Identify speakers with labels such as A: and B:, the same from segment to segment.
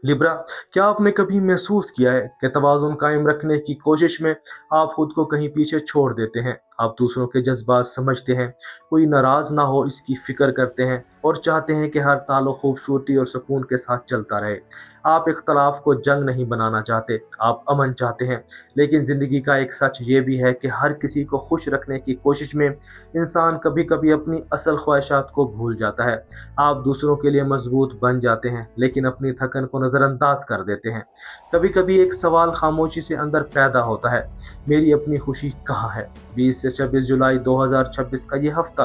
A: Libra, क्या आपने कभी महसूस किया है कि तवाज़ुन कायम रखने की कोशिश में आप खुद को कहीं पीछे छोड़ देते हैं? आप दूसरों के जज़्बात समझते हैं, कोई नाराज़ ना हो इसकी फ़िक्र करते हैं और चाहते हैं कि हर ताल्लुक़ खूबसूरती और सुकून के साथ चलता रहे। आप इख्तलाफ़ को जंग नहीं बनाना चाहते, आप अमन चाहते हैं। लेकिन ज़िंदगी का एक सच ये भी है कि हर किसी को खुश रखने की कोशिश में इंसान कभी-कभी अपनी असल ख्वाहिशात को भूल जाता है। आप दूसरों के लिए मजबूत बन जाते हैं लेकिन अपनी थकन को नज़रअंदाज कर देते हैं। कभी कभी एक सवाल खामोशी से अंदर पैदा होता है, मेरी अपनी खुशी कहाँ है? 20 से 26 जुलाई 2026 का ये हफ्ता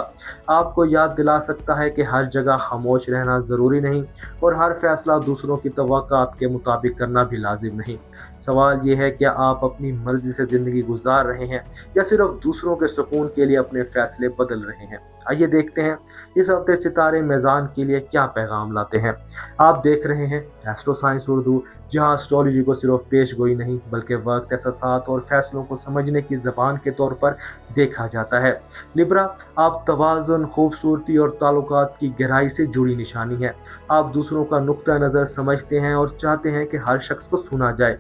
A: आपको याद दिला सकता है कि हर जगह खामोश रहना ज़रूरी नहीं और हर फैसला दूसरों की तवक्कात के मुताबिक करना भी लाजिम नहीं। सवाल ये है, क्या आप अपनी मर्जी से ज़िंदगी गुजार रहे हैं या सिर्फ दूसरों के सुकून के लिए अपने फैसले बदल रहे हैं? आइए देखते हैं इस हफ्ते सितारे मेज़ान के लिए क्या पैगाम लाते हैं। आप देख रहे हैं एस्ट्रो साइंस उर्दू, जहां एस्ट्रोलॉजी को सिर्फ पेशगोई नहीं बल्कि वक्त, एहसास और फैसलों को समझने की ज़बान के तौर पर देखा जाता है। लिब्रा, आप तवाज़ुन, खूबसूरती और ताल्लुकात की गहराई से जुड़ी निशानी है। आप दूसरों का नुक्ता नज़र समझते हैं और चाहते हैं कि हर शख्स को सुना जाए।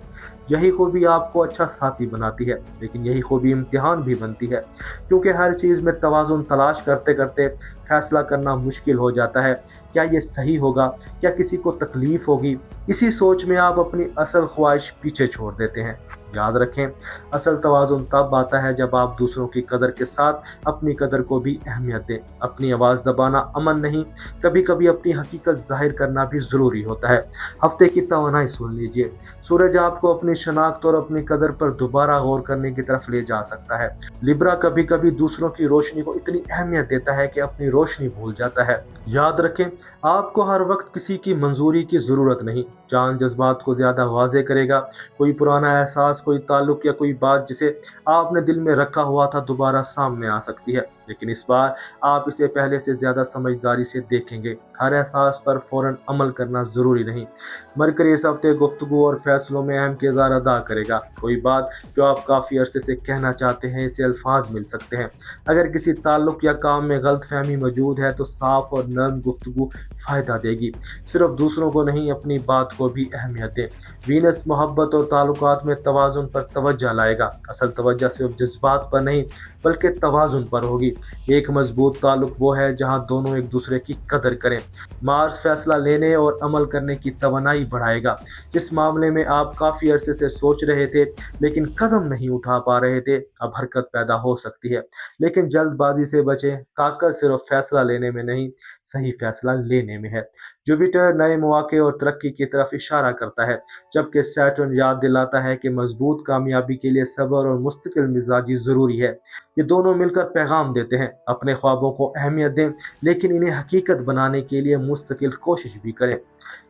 A: यही खूबी आपको अच्छा साथी बनाती है, लेकिन यही खूबी इम्तिहान भी बनती है, क्योंकि हर चीज़ में तवाज़ुन तलाश करते करते फैसला करना मुश्किल हो जाता है। क्या ये सही होगा? क्या किसी को तकलीफ होगी? इसी सोच में आप अपनी असल ख्वाहिश पीछे छोड़ देते हैं। याद रखें, असल तवाज़ुन तब आता है जब आप दूसरों की कदर के साथ अपनी कदर को भी अहमियत दें। अपनी आवाज़ दबाना अमन नहीं, कभी कभी अपनी हकीकत जाहिर करना भी ज़रूरी होता है। हफ्ते की तवानाई सुन लीजिए। सूरज आपको अपनी शनाख्त और अपनी कदर पर दोबारा गौर करने की तरफ ले जा सकता है। लिब्रा, कभी कभी दूसरों की रोशनी को इतनी अहमियत देता है कि अपनी रोशनी भूल जाता है। याद रखें, आपको हर वक्त किसी की मंजूरी की ज़रूरत नहीं। चांद जज्बात को ज़्यादा वाज़े करेगा। कोई पुराना एहसास, कोई ताल्लुक़ या कोई बात जिसे आपने दिल में रखा हुआ था दोबारा सामने आ सकती है, लेकिन इस बार आप इसे पहले से ज़्यादा समझदारी से देखेंगे। हर एहसास पर फ़ौरन अमल करना ज़रूरी नहीं। मरकरी इस हफ्ते गुफ्तगू और फैसलों में अहम किरदार अदा करेगा। कोई बात जो आप काफ़ी अरसे से कहना चाहते हैं, इसे अल्फाज मिल सकते हैं। अगर किसी ताल्लुक़ या काम में गलतफहमी मौजूद है तो साफ और नरम गुफ्तगू फ़ायदा देगी। सिर्फ दूसरों को नहीं, अपनी बात को भी अहमियत दें। वीनस मोहब्बत और ताल्लुकात में तवाज़ुन पर तवज्जो लाएगा। असल तवज्जो सिर्फ जज्बात पर नहीं बल्कि तवाज़ुन पर होगी। एक मजबूत ताल्लुक वो है जहां दोनों एक दूसरे की कदर करें। मार्स फैसला लेने और अमल करने की तवानाई बढ़ाएगा। जिस मामले में आप काफ़ी अरसे से सोच रहे थे लेकिन कदम नहीं उठा पा रहे थे, अब हरकत पैदा हो सकती है। लेकिन जल्दबाजी से बचें। ताकत सिर्फ फैसला लेने में नहीं, सही फैसला लेने में है। जुपिटर नए मौके और तरक्की की तरफ इशारा करता है, जबकि सैटर्न याद दिलाता है कि मजबूत कामयाबी के लिए सब्र और मुस्तकिल मिजाजी ज़रूरी है। ये दोनों मिलकर पैगाम देते हैं, अपने ख्वाबों को अहमियत दें लेकिन इन्हें हकीकत बनाने के लिए मुस्तकिल कोशिश भी करें।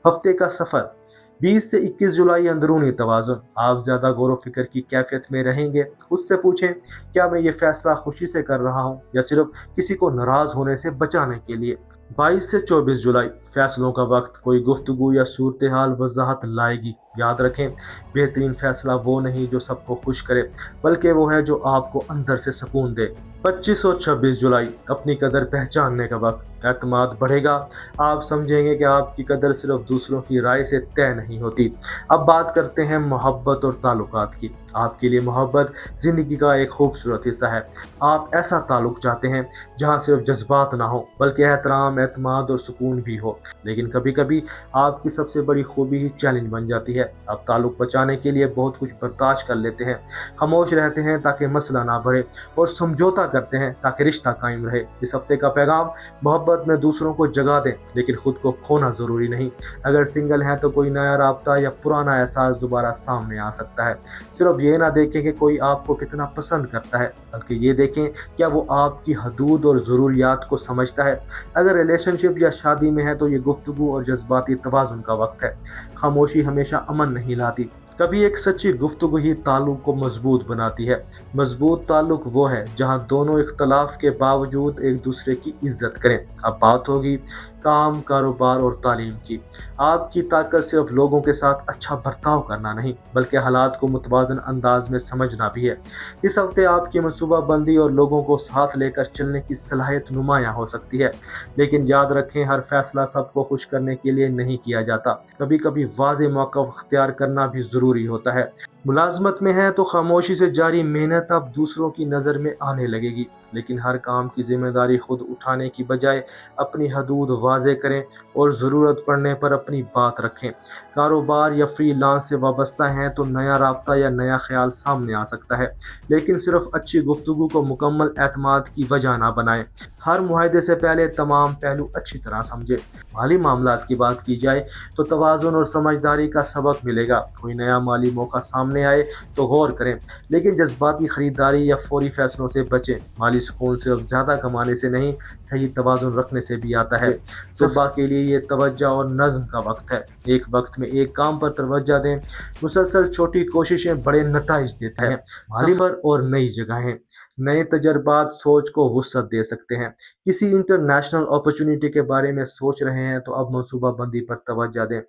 A: हफ्ते का सफ़र 20 से 21 जुलाई, अंदरूनी तवाज़ुन। आप ज़्यादा गौर व फिक्र की कैफियत में रहेंगे। उससे पूछें, क्या मैं ये फैसला खुशी से कर रहा हूँ या सिर्फ किसी को नाराज़ होने से बचाने के लिए? 22 से 24 जुलाई, फैसलों का वक्त। कोई गुफ्तगू या सूरत हाल वजाहत लाएगी। याद रखें, बेहतरीन फैसला वो नहीं जो सबको खुश करे, बल्कि वो है जो आपको अंदर से सुकून दे। 25 और 26 जुलाई, अपनी कदर पहचानने का वक्त। एतमाद बढ़ेगा। आप समझेंगे कि आपकी कदर सिर्फ दूसरों की राय से तय नहीं होती। अब बात करते हैं मोहब्बत और ताल्लुकात की। आपके लिए मोहब्बत ज़िंदगी का एक खूबसूरत हिस्सा है। आप ऐसा ताल्लुक चाहते हैं जहाँ सिर्फ जज्बात ना हो बल्कि एहतराम, एतमाद और सुकून भी हो। लेकिन कभी कभी आपकी सबसे बड़ी खूबी ही चैलेंज बन जाती है। आप ताल्लुक बचाने के लिए बहुत कुछ बर्दाश्त कर लेते हैं, खामोश रहते हैं ताकि मसला ना बढ़े और समझौता करते हैं ताकि रिश्ता कायम रहे। इस हफ्ते का पैगाम, मोहब्बत में दूसरों को जगह दें लेकिन खुद को खोना ज़रूरी नहीं। अगर सिंगल हैं तो कोई नया राब्ता या पुराना एहसास दोबारा सामने आ सकता है। सिर्फ ये ना देखें कि कोई आपको कितना पसंद करता है, बल्कि ये देखें क्या वो आपकी हदूद और ज़रूरियात को समझता है। अगर रिलेशनशिप या शादी में है तो ये गुफ्तगू और जज्बाती तवाज़ुन का वक्त है। खामोशी हमेशा अमन नहीं लाती, कभी एक सच्ची गुफ्तगू ही ताल्लुक को मजबूत बनाती है। मजबूत ताल्लुक वो है जहां दोनों इख्तलाफ के बावजूद एक दूसरे की इज्जत करें। अब बात होगी काम, कारोबार और तालीम की। आपकी ताकत सिर्फ लोगों के साथ अच्छा बर्ताव करना नहीं, बल्कि हालात को मुतवाज़न अंदाज में समझना भी है। इस हफ्ते आपकी मनसूबाबंदी और लोगों को साथ लेकर चलने की सलाहियत नुमायाँ हो सकती है। लेकिन याद रखें, हर फैसला सबको खुश करने के लिए नहीं किया जाता। कभी कभी वाज़ेह मौक़िफ़ अख्तियार करना भी ज़रूरी होता है। मुलाजमत में है तो खामोशी से जारी मेहनत अब दूसरों की नज़र में आने लगेगी, लेकिन हर काम की जिम्मेदारी खुद उठाने की बजाय अपनी हदूद वाज़ेह करें और ज़रूरत पड़ने पर अपनी बात रखें। कारोबार या फ्रीलांस से वाबस्ता हैं तो नया राब्ता या नया ख्याल सामने आ सकता है, लेकिन सिर्फ अच्छी गुफ्तगू को मुकम्मल एतमाद की वजह ना बनाएं। हर मुआहदे से पहले तमाम पहलू अच्छी तरह समझें। माली मामलात की बात की जाए तो तवाज़ुन और समझदारी का सबक मिलेगा। कोई नया माली मौका सामने आए तो गौर करें, लेकिन जज्बाती खरीदारी या फौरी फैसलों से बचें। माली सुकून सिर्फ ज़्यादा कमाने से नहीं, सही तवाज़ुन रखने से भी आता है। सुबह के लिए ये तवज्जो और नज़्म का वक्त है। एक वक्त में एक काम पर तवज्जो दें। मुसलसल छोटी कोशिशें बड़े नताइज देते हैं। सफ़र और नई जगहें, नए तजर्बात सोच को वुसअत दे सकते हैं। किसी इंटरनेशनल अपॉर्चुनिटी के बारे में सोच रहे हैं तो अब मनसूबा बंदी पर तवज्जो दें।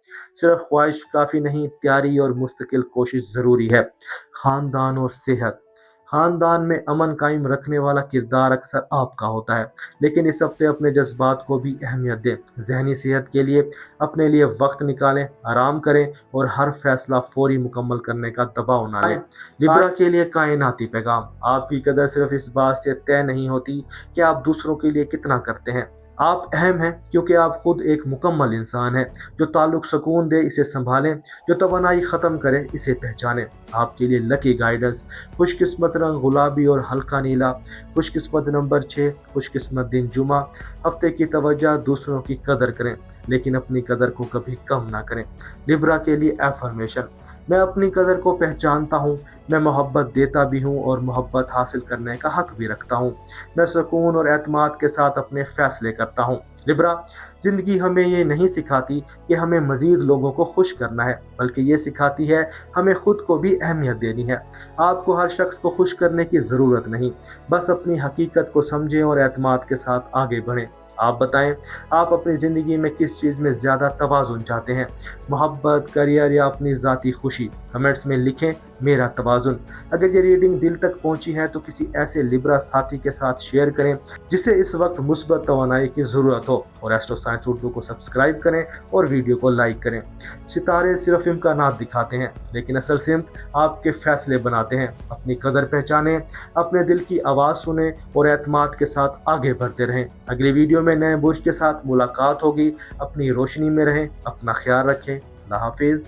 A: सिर्फ ख्वाहिश काफ़ी नहीं, तैयारी और मुस्तकिल कोशिश ज़रूरी है। ख़ानदान और सेहत, ख़ानदान में अमन कायम रखने वाला किरदार अक्सर आपका होता है, लेकिन इस हफ्ते अपने जज्बात को भी अहमियत दें। जहनी सेहत के लिए अपने लिए वक्त निकालें, आराम करें और हर फैसला फौरी मुकम्मल करने का दबाव ना लें। लिब्रा के लिए कायनाती पैगाम, आपकी कदर सिर्फ इस बात से तय नहीं होती कि आप दूसरों के लिए कितना करते हैं। आप अहम हैं क्योंकि आप खुद एक मुकम्मल इंसान हैं। जो ताल्लुक सुकून दे इसे संभालें, जो तवानाई ख़त्म करे इसे पहचानें। आपके लिए लकी गाइडेंस, खुशकिस्मत रंग गुलाबी और हल्का नीला। खुशकिस्मत नंबर 6, खुशकिस्मत दिन जुमा। हफ्ते की तवज्जो, दूसरों की कदर करें लेकिन अपनी कदर को कभी कम ना करें। लिब्रा के लिए एफर्मेशन, मैं अपनी कदर को पहचानता हूँ, मैं मोहब्बत देता भी हूँ और मोहब्बत हासिल करने का हक भी रखता हूँ। मैं सुकून और एतमाद के साथ अपने फैसले करता हूँ। लिब्रा, ज़िंदगी हमें ये नहीं सिखाती कि हमें मज़ीद लोगों को खुश करना है, बल्कि ये सिखाती है हमें खुद को भी अहमियत देनी है। आपको हर शख्स को खुश करने की ज़रूरत नहीं, बस अपनी हकीकत को समझें और एतमाद के साथ आगे बढ़ें। आप बताएं, आप अपनी ज़िंदगी में किस चीज़ में ज़्यादा तवाज़ुन चाहते हैं, मोहब्बत, करियर या अपनी ज़ाती खुशी? कमेंट्स में लिखें मेरा तवाज़ुन। अगर ये रीडिंग दिल तक पहुंची है तो किसी ऐसे लिब्रा साथी के साथ शेयर करें जिसे इस वक्त मुस्बत तवानाई की ज़रूरत हो, और एस्ट्रो साइंस उर्दू को सब्सक्राइब करें और वीडियो को लाइक करें। सितारे सिर्फ इम्कानात दिखाते हैं, लेकिन असल सिमत आपके फैसले बनाते हैं। अपनी कदर पहचानें, अपने दिल की आवाज़ सुनें और एतमाद के साथ आगे बढ़ते रहें। अगली वीडियो में नए बुर्ज के साथ मुलाकात होगी। अपनी रोशनी में रहें, अपना ख्याल रखें। अल्लाह हाफिज़।